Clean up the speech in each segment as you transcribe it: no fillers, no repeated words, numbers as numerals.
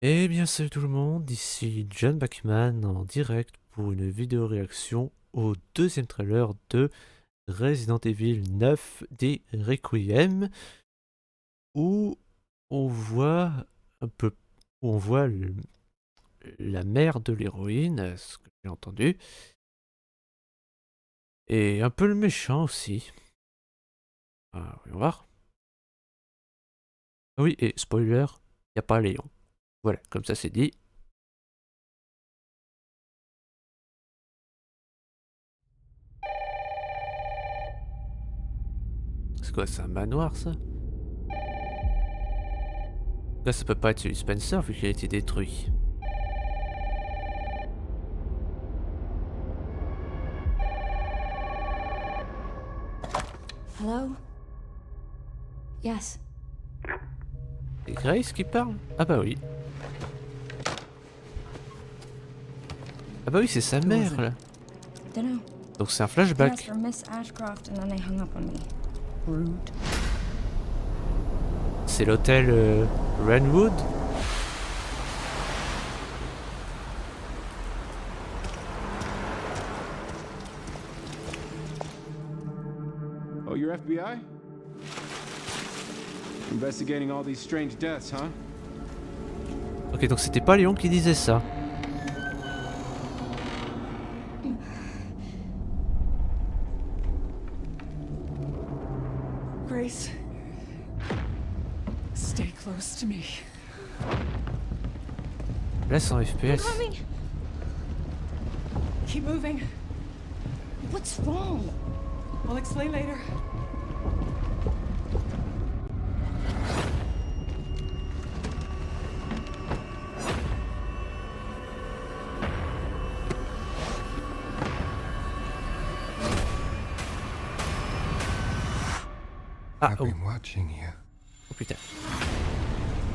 Eh bien salut tout le monde, ici John Bachman en direct pour une vidéo réaction au deuxième trailer de Resident Evil 9 des Requiem où on voit un peu, où on voit la mère de l'héroïne, ce que j'ai entendu, et un peu le méchant aussi. Voyons voir. Ah oui, et spoiler, il n'y a pas Léon. Voilà, comme ça c'est dit. C'est quoi, c'est un manoir ça? Là ça peut pas être celui de Spencer vu qu'il a été détruit. Hello? Yes. C'est Grace qui parle? Ah bah oui. Ah bah oui, c'est sa Who was mère it? là. Dunno. Donc c'est un They asked flashback. for Miss Ashcroft and then they hung up on me. Rude. C'est l'hôtel Renwood. Oh, you're FBI? Investigating all these strange deaths, huh? Ok, donc c'était pas Léon qui disait ça. Grace, stay close to me. Là c'est en FPS. Coming! Keep moving. What's wrong? I'll explain later. Ah I've oh, been watching you. oh putain.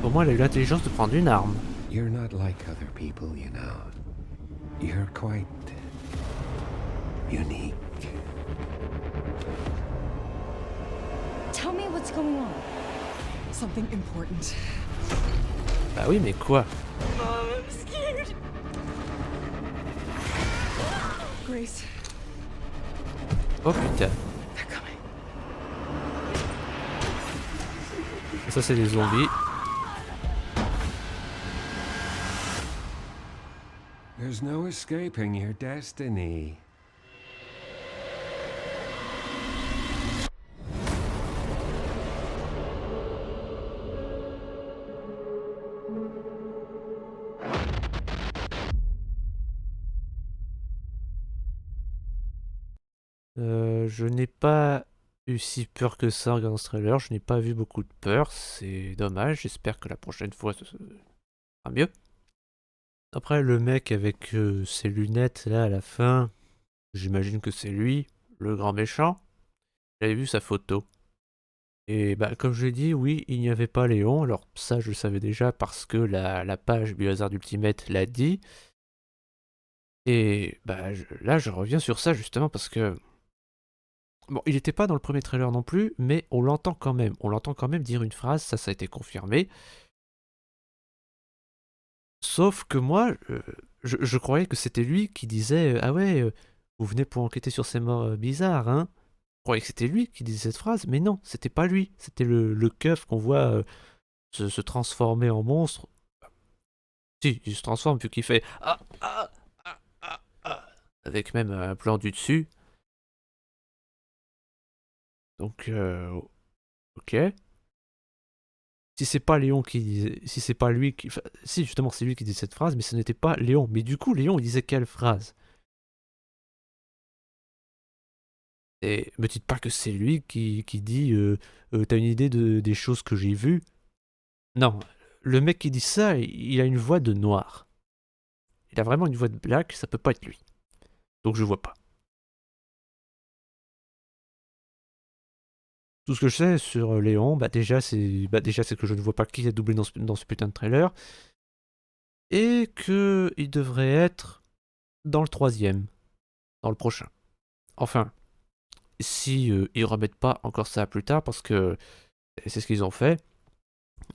Au moins elle a eu l'intelligence de prendre une arme. You're not like other people, you know. You're quite unique. Tell me what's going on. Something important. Bah oui, mais quoi? Mom, I'm scared. Grace, Oh putain. they're coming. Ça c'est des zombies. There's no escaping your destiny. Je n'ai pas eu si peur que ça en regardant ce trailer. Je n'ai pas vu beaucoup de peur. C'est dommage. J'espère que la prochaine fois ce sera mieux. Après le mec avec ses lunettes là à la fin, j'imagine que c'est lui, le grand méchant. J'avais vu sa photo. Et bah, comme je l'ai dit, oui, il n'y avait pas Léon. Alors, ça, je le savais déjà parce que la page Biohazard Ultimate l'a dit. Et bah, là, je reviens sur ça justement parce que. Bon, il n'était pas dans le premier trailer non plus, mais on l'entend quand même. On l'entend quand même dire une phrase, ça a été confirmé. Sauf que moi, je croyais que c'était lui qui disait ah ouais, vous venez pour enquêter sur ces morts bizarres, hein. Je croyais que c'était lui qui disait cette phrase, mais non, c'était pas lui. C'était le keuf qu'on voit se transformer en monstre. Si, il se transforme vu qu'il fait avec même un plan du dessus. Donc, ok. Si c'est pas Léon qui disait, si c'est pas lui qui, enfin, si justement c'est lui qui dit cette phrase, mais ce n'était pas Léon. Mais du coup, Léon il disait quelle phrase? Et me dites pas que c'est lui qui dit t'as une idée des choses que j'ai vues? Non, le mec qui dit ça, il a une voix de noir. Il a vraiment une voix de black, ça peut pas être lui. Donc je vois pas. Tout ce que je sais sur Léon, déjà c'est que je ne vois pas qui est doublé dans ce putain de trailer. Et que il devrait être dans le troisième, dans le prochain. Enfin, si ils remettent pas encore ça plus tard, parce que c'est ce qu'ils ont fait.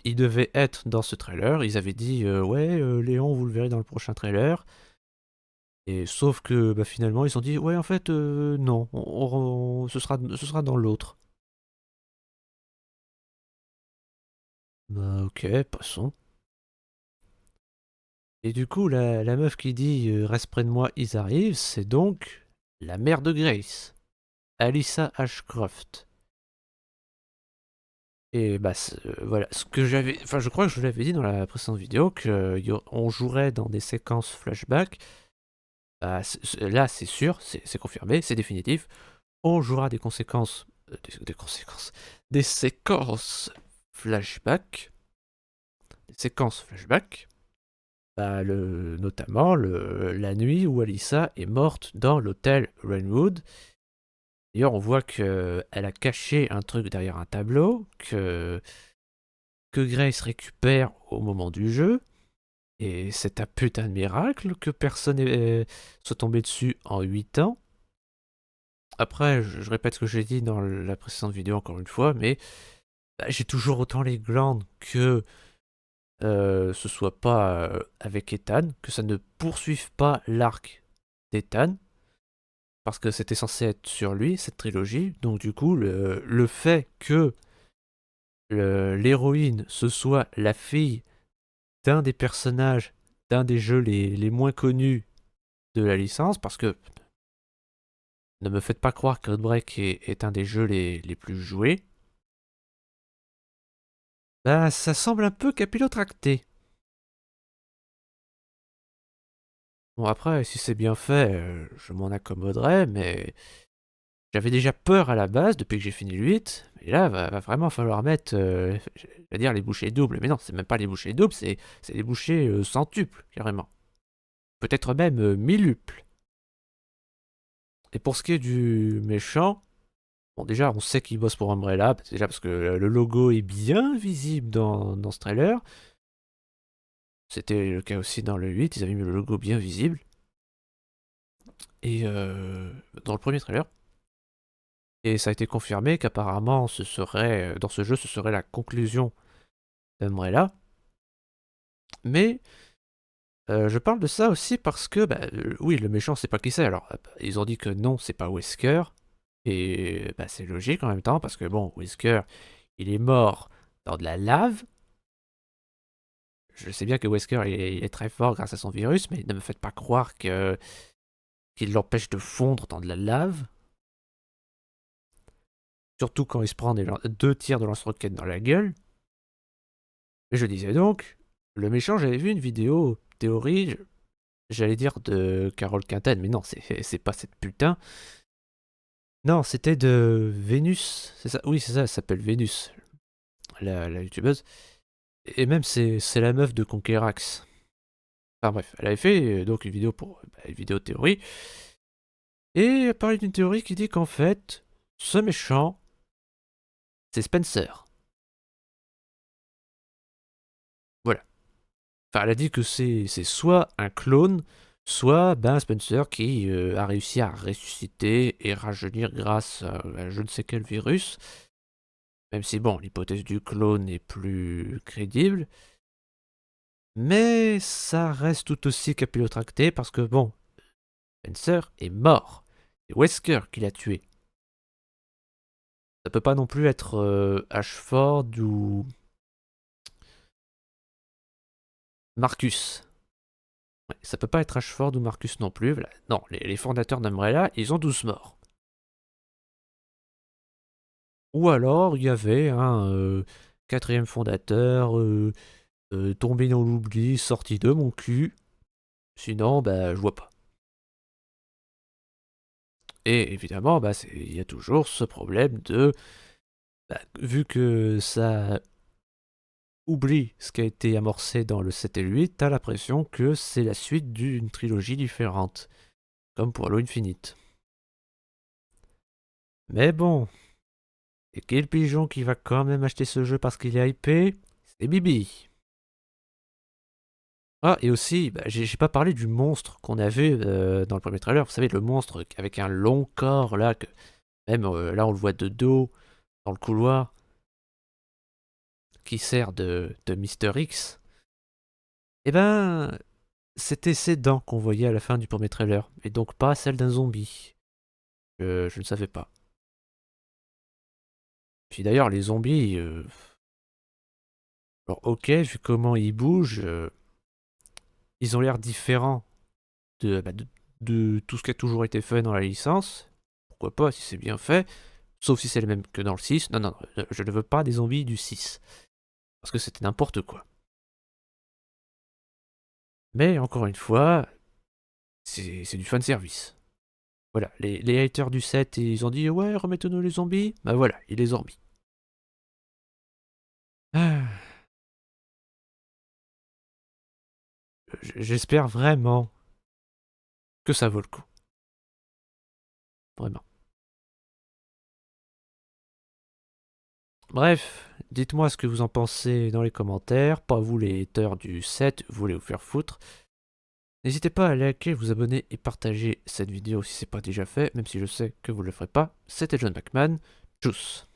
il devait être dans ce trailer. Ils avaient dit ouais, Léon, vous le verrez dans le prochain trailer. Et sauf que bah, finalement, ils ont dit ouais, en fait, non, ce sera dans l'autre. Bah ok, passons. Et du coup, la meuf qui dit reste près de moi, ils arrivent, c'est donc la mère de Grace, Alyssa Ashcroft. Et bah voilà, ce que j'avais, enfin je crois que je l'avais dit dans la précédente vidéo qu'on jouerait dans des séquences flashback. Bah, là c'est sûr, c'est confirmé, c'est définitif. On jouera des conséquences, des conséquences, des séquences flashback, des séquences flashback. Bah, notamment la nuit où Alyssa est morte dans l'hôtel Rainwood. D'ailleurs, on voit qu'elle a caché un truc derrière un tableau que Grace récupère au moment du jeu. Et c'est un putain de miracle que personne soit tombé dessus en 8 ans. Après, je répète ce que j'ai dit dans la précédente vidéo encore une fois, mais bah, j'ai toujours autant les glandes que ce soit pas avec Ethan, que ça ne poursuive pas l'arc d'Ethan, parce que c'était censé être sur lui, cette trilogie. Donc du coup, le fait que l'héroïne, ce soit la fille d'un des personnages, d'un des jeux les moins connus de la licence, parce que ne me faites pas croire que Outbreak est un des jeux les plus joués, bah ça semble un peu capillotracté. Bon après, si c'est bien fait, je m'en accommoderai, mais j'avais déjà peur à la base depuis que j'ai fini le 8, et là va vraiment falloir mettre, je vais dire les bouchées doubles, mais non, c'est même pas les bouchées doubles, c'est les bouchées centuples, carrément. Peut-être même milluples. Et pour ce qui est du méchant, bon déjà on sait qu'il bosse pour Umbrella, déjà parce que le logo est bien visible dans ce trailer. C'était le cas aussi dans le 8, ils avaient mis le logo bien visible. Et dans le premier trailer. Et ça a été confirmé qu'apparemment ce serait, dans ce jeu, ce serait la conclusion d'Umbrella. Mais je parle de ça aussi parce que, bah, oui, le méchant, c'est pas qui c'est. Alors, ils ont dit que non, c'est pas Wesker. Et bah, c'est logique en même temps, parce que bon, Wesker, il est mort dans de la lave. Je sais bien que Wesker il est très fort grâce à son virus, mais ne me faites pas croire qu'il l'empêche de fondre dans de la lave. Surtout quand il se prend 2 tirs de lance-roquettes dans la gueule. Et je disais donc, le méchant, j'avais vu une vidéo théorie, j'allais dire de Carole Quinten, mais non, c'est pas cette putain. Non, c'était de Vénus, c'est ça, oui, c'est ça, elle s'appelle Vénus, la youtubeuse. Et même, c'est la meuf de Conquerax. Enfin bref, elle avait fait donc une vidéo pour une vidéo théorie. Et elle parlait d'une théorie qui dit qu'en fait, ce méchant, c'est Spencer. Voilà. Enfin, elle a dit que c'est soit un clone, soit ben, Spencer qui a réussi à ressusciter et rajeunir grâce à je ne sais quel virus. Même si, bon, l'hypothèse du clone est plus crédible. Mais ça reste tout aussi capillotracté parce que, bon, Spencer est mort. C'est Wesker qui l'a tué. Ça peut pas non plus être Ashford ou Marcus. Ouais, ça peut pas être Ashford ou Marcus non plus. Voilà. Non, les fondateurs d'Umbrella, ils ont 12 morts. Ou alors, il y avait un quatrième fondateur tombé dans l'oubli, sorti de mon cul. Sinon, bah, je vois pas. Et évidemment, bah, il y a toujours ce problème de... Bah, vu que ça oublie ce qui a été amorcé dans le 7 et le 8, t'as l'impression que c'est la suite d'une trilogie différente. Comme pour Halo Infinite. Mais bon, et quel pigeon qui va quand même acheter ce jeu parce qu'il est hypé? C'est Bibi. Ah, et aussi, bah, j'ai pas parlé du monstre qu'on a vu dans le premier trailer. Vous savez, le monstre avec un long corps, là, même là on le voit de dos, dans le couloir. qui sert de Mister X, eh ben, c'était ses dents qu'on voyait à la fin du premier trailer, et donc pas celle d'un zombie. Je ne savais pas. Puis d'ailleurs, les zombies, alors ok, vu comment ils bougent, ils ont l'air différents de tout ce qui a toujours été fait dans la licence. Pourquoi pas si c'est bien fait, sauf si c'est le même que dans le 6. Non, non, je ne veux pas des zombies du 6, parce que c'était n'importe quoi. Mais encore une fois, c'est du fanservice. Voilà, les haters du 7, ils ont dit ouais, remettez-nous les zombies. Bah voilà, il les zombies. Ah. J'espère vraiment que ça vaut le coup. Vraiment. Bref, dites-moi ce que vous en pensez dans les commentaires. Pas vous les haters du 7, vous voulez vous faire foutre. N'hésitez pas à liker, vous abonner et partager cette vidéo si c'est pas déjà fait, même si je sais que vous le ferez pas. C'était John Bachman. Tchuss.